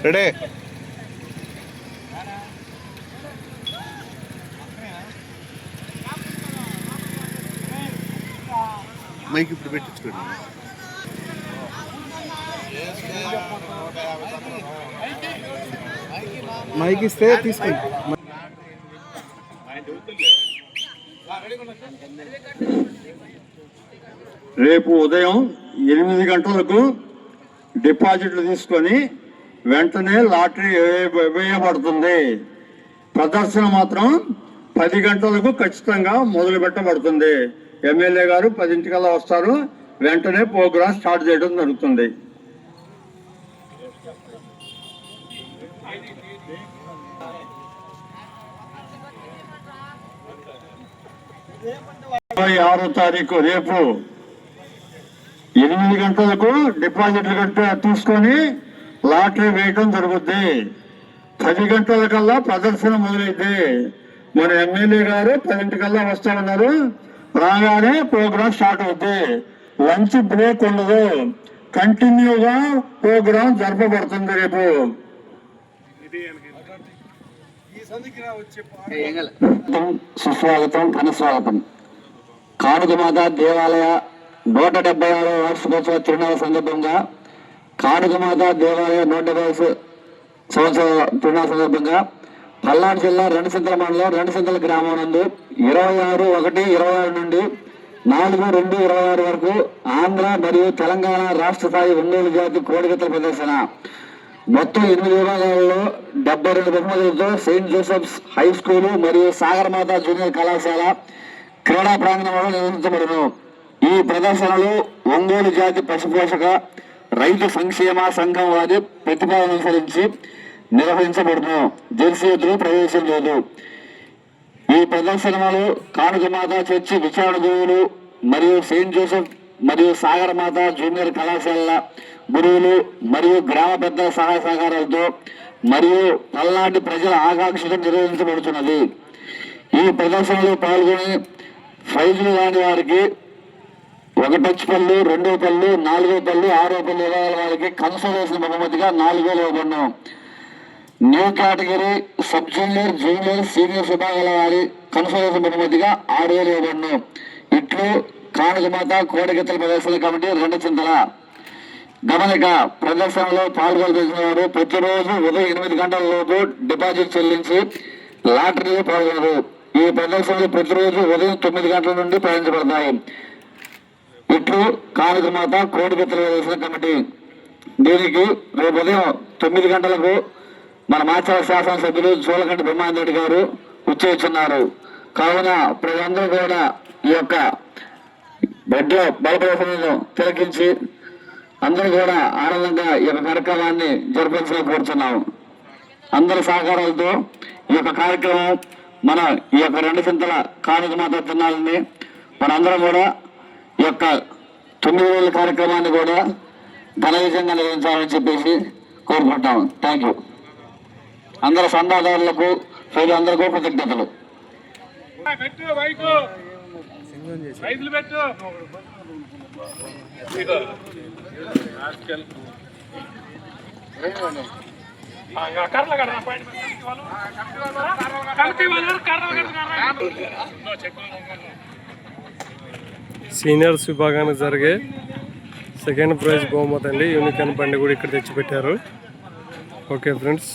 Ready mic ఇప్పుడు పెట్టించుకోండి. Mic ఇస్తే తీసుకోండి. రేపు ఉదయం 8 గంటలకు డిపాజిట్లు తీసుకొని వెంటనే లాటరీ వేయబడుతుంది. ప్రదర్శన మాత్రం 10 గంటలకు ఖచ్చితంగా మొదలు పెట్టబడుతుంది. ఎమ్మెల్యే గారు 10 వస్తారు. వెంటనే ప్రోగ్రాం స్టార్ట్ చేయడం జరుగుతుంది. తారీఖు రేపు 8 గంటలకు డిపాజిట్లు తీసుకొని లాటరీ వేయడం జరుగుద్ది. 10 గంటల కల్లా ప్రదర్శన మొదలైంది. మన ఎమ్మెల్యే గారు 10 వస్తామన్నారు. రాగానే ప్రోగ్రాం స్టార్ట్ అవుద్ది. లంచ్ బ్రేక్ ఉండదు. కంటిన్యూగా ప్రోగ్రాం జరపబడుతుంది. రేపు సుస్వాగతం, ఘనస్వాగతం. కానుకమాత దేవాలయ 176వ వార్షికోత్సవ తిరునాళ్ళ సందర్భంగా కానుకమాత దేవాలయ 150వ సంవత్సర తిరునాళ్ళ సందర్భంగా పల్నాడు జిల్లా రెండుసింతల మండలం రెండుసింతల గ్రామం నందు 26/1/26 నుండి 4/2/26 వరకు ఆంధ్ర మరియు తెలంగాణ రాష్ట్ర స్థాయి ఒంగోలు జాతి కోడిగెత్తల ప్రదర్శన. మొత్తం 8 విభాగాలలో 72 బహుమతులతో సెయింట్ జోసెఫ్స్ హై స్కూలు మరియు సాగరమాత జూనియర్ కళాశాల క్రీడా ప్రాంగణంలో నిర్వహించబడును. ఈ ప్రదర్శనలు ఒంగోలు జాతి పశుపోషక రైతు సంక్షేమ సంఘం వారి ప్రతిపాదన అనుసరించి నిర్వహించబడును. జెర్సీ ఎద్దులు ప్రవేశం లేదు. ఈ ప్రదర్శనలు కానుకమాత చర్చి విచారణ గురువులు మరియు సెయింట్ జోసెఫ్ మరియు సాగరమాత జూనియర్ కళాశాల గురువులు మరియు గ్రామ పెద్దల సహాయ సహకారాలతో మరియు పల్నాటి ప్రజల ఆకాంక్షతో నిర్వహించబడుతున్నది. ఈ ప్రదర్శనలో పాల్గొని ప్రైజులు రాని వారికి 1 టచ్ పళ్ళు, 2 పళ్ళు, 4 పళ్ళు, 6 పళ్ళు ఇవ్వాలి. వారికి కన్సోలేషన్ బహుమతిగా 4,000 ఇవ్వబడును. New category sub junior, junior, senior విభాగాల వారి కన్సోలేషన్ బహుమతిగా 6,000 ఇవ్వబడును. ఇట్లు కానుకమాత కోడిగెత్తల ప్రదర్శన కమిటీ రెండుచింతల. గమనిక, ప్రదర్శనలో పాల్గొనవలసిన వారు ప్రతిరోజు ఉదయం 8 గంటల లోపు డిపాజిట్ చెల్లించి లాటరీలో పాల్గొనరు. ఈ ప్రదర్శనలు ప్రతిరోజు ఉదయం 9 గంటల నుండి ప్రారంభించబడతాయి. ఇట్లు కానుకమాత కోడిగెత్తల ప్రదర్శన కమిటీ. దీనికి రేపు ఉదయం 9 గంటలకు మన మాచర్ల శాసనసభ్యులు జోలకంటి బ్రహ్మాందరెడ్డి గారు వచ్చేస్తున్నారు. కావున ప్రజలందరూ కూడా ఈ యొక్క బల ప్రదర్శనను తిలకించి అందరూ కూడా ఆనందంగా ఈ యొక్క కార్యక్రమాన్ని జరిపించాలని కోరుతున్నాము. అందరి సహకారాలతో ఈ యొక్క కార్యక్రమం మన ఈ యొక్క రెండుసింతల కానుకమాత తిరునాళ్ళని మనందరం కూడా ఈ యొక్క 9 రోజుల కార్యక్రమాన్ని కూడా ఘన విజయంగా నిర్వహించాలని చెప్పేసి కోరుకుంటాము. Thank you. అందరు సందాదారులకు ప్రజలందరికీ కృతజ్ఞతలు. సీనియర్స్ విభాగానికి జరిగే సెకండ్ ప్రైజ్ బహుమతి అండి. యూనికాన్ బండి కూడా ఇక్కడ తెచ్చిపెట్టారు. Okay friends.